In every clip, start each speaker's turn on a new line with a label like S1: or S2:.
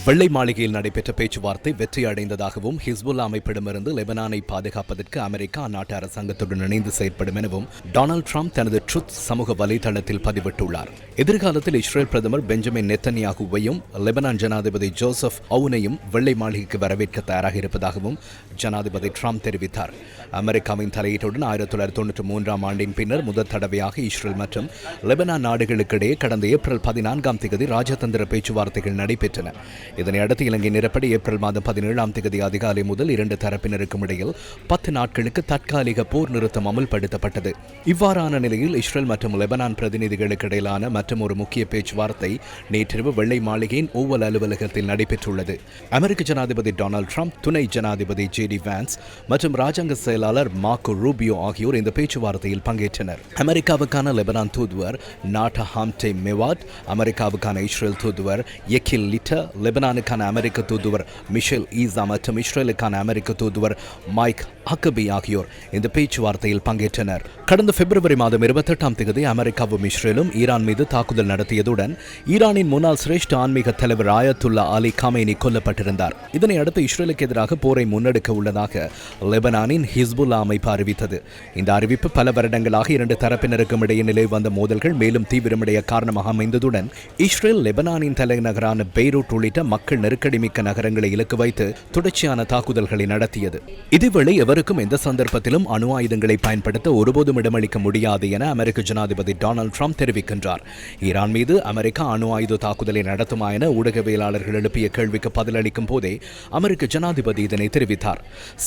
S1: வெள்ளை மாளிகையில் நடைபெற்ற பேச்சுவார்த்தை வெற்றியடைந்ததாகவும் ஹிஸ்புல்லா அமைப்பிடமிருந்து லெபனானை பாதுகாப்பதற்கு அமெரிக்கா அந்நாட்டு அரசாங்கத்துடன் இணைந்து செயற்படும் எனவும் டொனால்டு டிரம்ப் தனது ட்ருத் சமூக வலைதளத்தில் பதிவிட்டுள்ளார். எதிர்காலத்தில் இஸ்ரேல் பிரதமர் பெஞ்சமின் நெத்தன்யாகுவையும் லெபனான் ஜனாதிபதி ஜோசப் அவுனையும் வெள்ளை மாளிகைக்கு வரவேற்க தயாராக இருப்பதாகவும் ஜனாதிபதி டிரம்ப் தெரிவித்தார். அமெரிக்காவின் தலையீட்டுடன் 1993 ஆண்டின் பின்னர் முதல் தடவையாக இஸ்ரேல் மற்றும் லெபனான் நாடுகளுக்கிடையே கடந்த ஏப்ரல் 14 ராஜதந்திர பேச்சுவார்த்தைகள் நடைபெற்றன. இதனையடுத்து இலங்கை நேரப்படி ஏப்ரல் மாதம் 17 அதிகாலை முதல் இரண்டு தரப்பினருக்கும் இடையில் 10 நாட்களுக்கு தற்காலிக போர் நிறுத்தம் அமல்படுத்தப்பட்டது. இவ்வாறான நிலையில் இஸ்ரேல் மற்றும் லெபனான் பிரதிநிதிகளுக்கு இடையிலான மற்றும் ஒரு முக்கிய பேச்சுவார்த்தை நேற்றிரவு வெள்ளை மாளிகையின் ஓவல் அலுவலகத்தில் நடைபெற்றுள்ளது. அமெரிக்க ஜனாதிபதி டொனால்டு டிரம்ப், துணை ஜனாதிபதி ஜே.டி. வான்ஸ் மற்றும் ராஜாங்க செயலாளர் மார்க்கோ ரூபியோ ஆகியோர் இந்த பேச்சுவார்த்தையில் பங்கேற்றனர். அமெரிக்காவுக்கான லெபனான் தூதுவர் நாட்டா ஹாம்டே மெவாட், அமெரிக்காவுக்கான இஸ்ரேல் தூதுவர் எக்கில் லிட்டர், லெபனானுக்கான அமெரிக்க தூதுவர் மிஷேல் ஈசா மற்றும் இஸ்ரேலுக்கான அமெரிக்க தூதுவர் மைக் ஹக்கபி ஆகியோர் இந்த பேச்சுவார்த்தையில் பங்கேற்றனர். கடந்த பிப்ரவரி மாதம் 28 அமெரிக்காவும் இஸ்ரேலும் ஈரான் மீது தாக்குதல் நடத்தியதுடன் ஈரானின் முன்னாள் சிரேஷ்ட ஆன்மீக தலைவர் ஆயத்துல்லா அலி காமேனி கொல்லப்பட்டிருந்தார். இதனை அடுத்து இஸ்ரேலுக்கு எதிராக போரை முன்னெடுக்க உள்ளதாக லெபனானின் ஹிஸ்புல்லா அமைப்பு அறிவித்தது. இந்த அறிவிப்பு பல வருடங்களாக இரண்டு தரப்பினருக்கும் இடையே நிலை வந்த மோதல்கள் மேலும் தீவிரமடைய காரணமாக அமைந்ததுடன் இஸ்ரேல் லெபனானின் தலைநகரான பெய்ரூட் உள்ளிட்ட மக்கள் நெருக்கடி மிக்க நகரங்களை இலக்கு வைத்து தொடர்ச்சியான தாக்குதல்களை நடத்தியது. இதேவேளை எவருக்கும் எந்த சந்தர்ப்பத்திலும் அணு ஆயுதங்களை பயன்படுத்த ஒருபோதும் இடமளிக்க முடியாது என அமெரிக்க ஜனாதிபதி டொனால்டு டிரம்ப் தெரிவிக்கின்றார். ஈரான் மீது அமெரிக்கா அணு ஆயுத தாக்குதலை நடத்துமா என ஊடகவியலாளர்கள் எழுப்பிய கேள்விக்கு பதிலளிக்கும் போதே அமெரிக்க ஜனாதிபதி இதனை தெரிவித்தார்.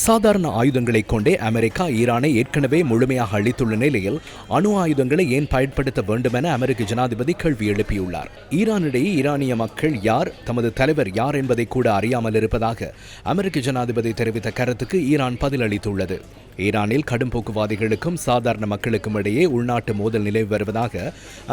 S1: சாதாரண ஆயுதங்களை கொண்டே அமெரிக்கா ஈரானை ஏற்கனவே முழுமையாக அளித்துள்ள நிலையில் அணு ஆயுதங்களை ஏன் பயன்படுத்த வேண்டும் என அமெரிக்க ஜனாதிபதி கேள்வி எழுப்பியுள்ளார். ஈரானிடையே ஈரானிய மக்கள் யார், தமது தலைவர் யார் என்பதை கூட அறியாமல் இருப்பதாக அமெரிக்க ஜனாதிபதி தெரிவித்த கருத்துக்கு ஈரான் பதிலளித்துள்ளது. ஈரானில் கடும் போக்குவாதிகளுக்கும் சாதாரண மக்களுக்கும் இடையே உள்நாட்டு மோதல் நிலவி வருவதாக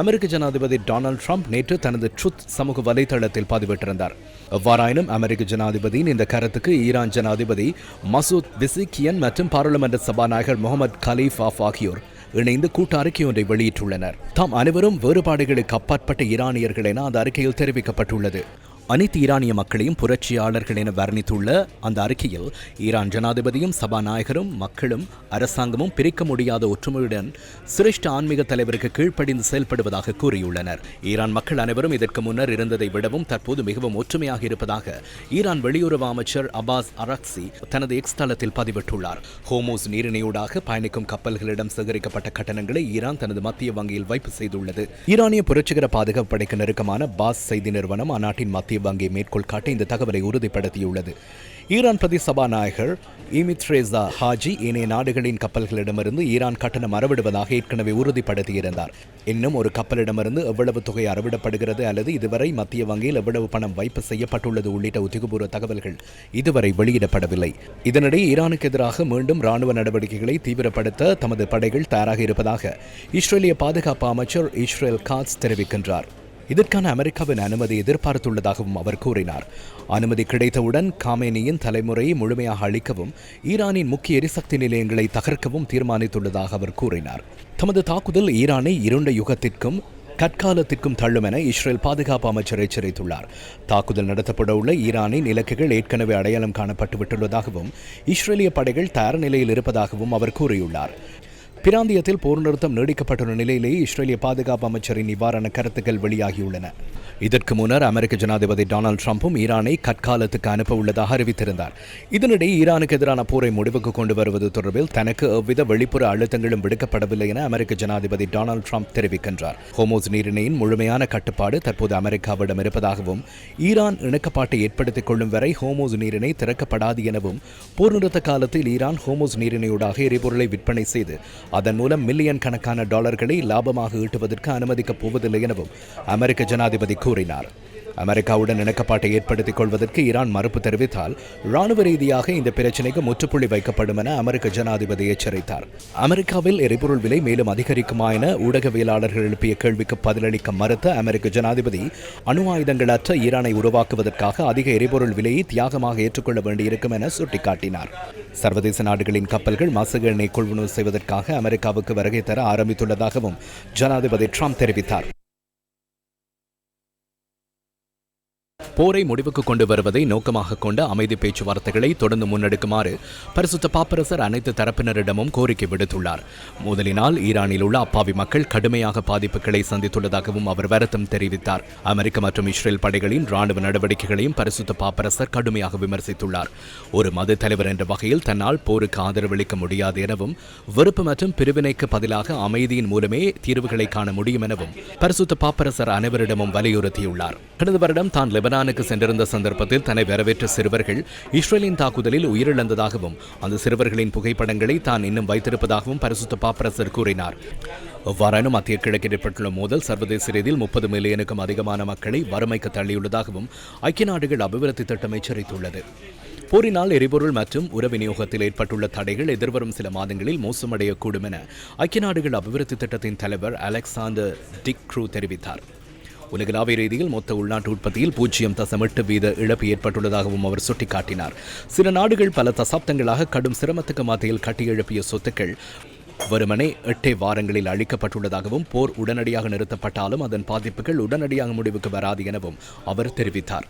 S1: அமெரிக்க ஜனாதிபதி டொனால்டு டிரம்ப் நேற்று தனது ட்ருத் சமூக வலைதளத்தில் பதிவிட்டிருந்தார். எவ்வாறாயினும் அமெரிக்க ஜனாதிபதியின் இந்த கருத்துக்கு ஈரான் ஜனாதிபதி மசூத் பெஸிக்கியன் மற்றும் பாராளுமன்ற சபாநாயகர் முகமது கலீஃபாஃப் ஆகியோர் இணைந்து கூட்டு அறிக்கை ஒன்றை வெளியிட்டுள்ளனர். தாம் அனைவரும் வேறுபாடுகளுக்கு அப்பாற்பட்ட ஈரானியர்கள் என அந்த அறிக்கையில் தெரிவிக்கப்பட்டுள்ளது. அனைத்து ஈரானிய மக்களையும் புரட்சியாளர்கள் என வர்ணித்துள்ள அந்த அறிக்கையில் ஈரான் ஜனாதிபதியும் சபாநாயகரும் மக்களும் அரசாங்கமும் பிரிக்க முடியாத ஒற்றுமையுடன் சிரேஷ்ட ஆன்மீக தலைவருக்கு கீழ்ப்படிந்து செயல்படுவதாக கூறியுள்ளனர். ஈரான் மக்கள் அனைவரும் இதற்கு முன்னர் இருந்ததை விடவும் தற்போது மிகவும் ஒற்றுமையாக இருப்பதாக ஈரான் வெளியுறவு அமைச்சர் அப்பாஸ் அரக்சி தனது எக்ஸ் தளத்தில் பதிவிட்டுள்ளார். ஹோமோஸ் நீரிணையூடாக பயணிக்கும் கப்பல்களிடம் சேகரிக்கப்பட்ட கட்டணங்களை ஈரான் தனது மத்திய வங்கியில் வைப்பு செய்துள்ளது. ஈரானிய புரட்சிகர பாதுகாப்பு படைக்கு நெருக்கமான பாஸ் செய்தி நிறுவனம் அந்நாட்டின் மத்திய வங்கி மேற்கோள் காட்டி இந்த தகவலை உறுதிப்படுத்தியுள்ளது. ஈரான் பிரதி சபாநாயகர் இமித்ரேசா ஹாஜி ஏனைய நாடுகளின் கப்பல்களிடமிருந்து ஈரான் கட்டணம் அறவிடுவதாக ஏற்கனவே உறுதிப்படுத்தியிருந்தார். இன்னும் ஒரு கப்பலிடமிருந்து எவ்வளவு தொகை அறவிடப்படுகிறது அல்லது இதுவரை மத்திய வங்கியில் எவ்வளவு பணம் வைப்பு செய்யப்பட்டுள்ளது உள்ளிட்ட உத்தியோகபூர்வ தகவல்கள் இதுவரை வெளியிடப்படவில்லை. இதனிடையே ஈரானுக்கு எதிராக மீண்டும் ராணுவ நடவடிக்கைகளை தீவிரப்படுத்த தமது படைகள் தயாராக இருப்பதாக இஸ்ரேலிய பாதுகாப்பு அமைச்சர் இஸ்ரேல் காட்ஸ் தெரிவிக்கின்றார். இதற்கான அமெரிக்காவின் அனுமதி எதிர்பார்த்துள்ளதாகவும் அவர் கூறினார். அனுமதி கிடைத்தவுடன் காமேனியின் தலைமுறையை முழுமையாக அளிக்கவும் ஈரானின் முக்கிய எரிசக்தி நிலையங்களை தகர்க்கவும் தீர்மானித்துள்ளதாக அவர் கூறினார். தமது தாக்குதல் ஈரானை இருண்ட யுகத்திற்கும் கற்காலத்திற்கும் தள்ளும் என இஸ்ரேல் பாதுகாப்பு அமைச்சர் எச்சரித்துள்ளார். தாக்குதல் நடத்தப்பட உள்ள ஈரானின் இலக்குகள் ஏற்கனவே அடையாளம் காணப்பட்டு விட்டுள்ளதாகவும் இஸ்ரேலிய படைகள் தயார் நிலையில் இருப்பதாகவும் அவர் கூறியுள்ளார். பிராந்தியத்தில் போர் நிறுத்தம் நீடிக்கப்பட்டுள்ள நிலையிலேயே இஸ்ரேலிய பாதுகாப்பு அமைச்சரின் இவ்வாறான கருத்துக்கள் வெளியாகியுள்ளன. இதற்கு முன்னர் அமெரிக்க ஜனாதிபதி டொனால்டு டிரம்பும் ஈரானை கற்காலத்துக்கு அனுப்ப உள்ளதாக அறிவித்திருந்தார். இதனிடையே ஈரானுக்கு எதிரான போரை முடிவுக்கு கொண்டு வருவது தொடர்பில் தனக்கு எவ்வித வெளிப்புற அழுத்தங்களும் விடுக்கப்படவில்லை என அமெரிக்க ஜனாதிபதி டொனால்டு டிரம்ப் தெரிவிக்கின்றார். ஹோமோஸ் நீரிணையின் முழுமையான கட்டுப்பாடு தற்போது அமெரிக்காவிடம் இருப்பதாகவும் ஈரான் இணக்கப்பாட்டை ஏற்படுத்திக் கொள்ளும் வரை ஹோமோஸ் நீரிணை திறக்கப்படாது எனவும் போர் நிறுத்த காலத்தில் ஈரான் ஹோமோஸ் நீரிணையூடாக எரிபொருளை விற்பனை செய்து அதன் மூலம் மில்லியன் கணக்கான டாலர்களை லாபமாக ஈட்டுவதற்கு அனுமதிக்கப் போவதில்லை எனவும் அமெரிக்க ஜனாதிபதி கூறினார். அமெரிக்காவுடன் இணக்கப்பாட்டை ஏற்படுத்திக் கொள்வதற்கு ஈரான் மறுப்பு தெரிவித்தால் ராணுவ ரீதியாக இந்த பிரச்சினைக்கு முற்றுப்புள்ளி வைக்கப்படும் என அமெரிக்க ஜனாதிபதி எச்சரித்தார். அமெரிக்காவில் எரிபொருள் விலை மேலும் அதிகரிக்குமா என ஊடகவியலாளர்கள் எழுப்பிய கேள்விக்கு பதிலளிக்க மறுத்த அமெரிக்க ஜனாதிபதி அணு ஆயுதங்களற்ற ஈரானை உருவாக்குவதற்காக அதிக எரிபொருள் விலையை தியாகமாக ஏற்றுக்கொள்ள வேண்டியிருக்கும் என சுட்டிக்காட்டினார். சர்வதேச நாடுகளின் கப்பல்கள் மசகு எண்ணெய் கொள்வனவு செய்வதற்காக அமெரிக்காவுக்கு வருகை தர ஆரம்பித்துள்ளதாகவும் ஜனாதிபதி ட்ரம்ப் தெரிவித்தார். போரை முடிவுக்கு கொண்டு வருவதை நோக்கமாக கொண்ட அமைதி பேச்சுவார்த்தைகளை தொடர்ந்து முன்னெடுக்குமாறு பரிசுத்த பாப்பரசர் அனைத்து தரப்பினரிடமும் கோரிக்கை விடுத்துள்ளார். முதலினால் ஈரானில் உள்ள அப்பாவி மக்கள் கடுமையாக பாதிப்புகளை சந்தித்துள்ளதாகவும் அவர் வருத்தம் தெரிவித்தார். அமெரிக்க மற்றும் இஸ்ரேல் படைகளின் ராணுவ நடவடிக்கைகளையும் பரிசுத்த பாப்பரசர் கடுமையாக விமர்சித்துள்ளார். ஒரு மத தலைவர் என்ற வகையில் தன்னால் போருக்கு ஆதரவளிக்க முடியாது எனவும், வெறுப்பு மற்றும் பிரிவினைக்கு பதிலாக அமைதியின் மூலமே தீர்வுகளை காண முடியும் எனவும் பரிசுத்த பாப்பரசர் அனைவரிடமும் வலியுறுத்தியுள்ளார். கடந்த வருடம் தான் லெபனானுக்கு சென்றிருந்த சந்தர்ப்பத்தில் தன்னை வரவேற்ற சிறுவர்கள் இஸ்ரேலின் தாக்குதலில் உயிரிழந்ததாகவும் அந்த சிறுவர்களின் புகைப்படங்களை தான் இன்னும் வைத்திருப்பதாகவும் பரிசுத்த பாப்பரசர் கூறினார். எவ்வாறான மத்திய கிழக்கில் ஏற்பட்டுள்ள மோதல் சர்வதேச ரீதியில் 30 மில்லியனுக்கும் அதிகமான மக்களை வறுமைக்கு தள்ளியுள்ளதாகவும் ஐக்கிய நாடுகள் அபிவிருத்தி திட்டம் எச்சரித்துள்ளது. போரினால் எரிபொருள் மற்றும் உர விநியோகத்தில் ஏற்பட்டுள்ள தடைகள் எதிர்வரும் சில மாதங்களில் மோசமடையக்கூடும் என ஐக்கிய நாடுகள் அபிவிருத்தி திட்டத்தின் தலைவர் அலெக்சாண்டர் டிக்ரூ தெரிவித்தார். உலகளாவிய ரீதியில் மொத்த உள்நாட்டு உற்பத்தியில் 0.8% இழப்பு ஏற்பட்டுள்ளதாகவும் அவர் சுட்டிக்காட்டினார். சில நாடுகள் பல தசாப்தங்களாக கடும் சிரமத்துக்கு மத்தியில் கட்டியெழுப்பிய சொத்துக்கள் வெறுமனே 8 வாரங்களில் அழிக்கப்பட்டுள்ளதாகவும், போர் உடனடியாக நிறுத்தப்பட்டாலும் அதன் பாதிப்புகள் உடனடியாக முடிவுக்கு வராது எனவும் அவர் தெரிவித்தார்.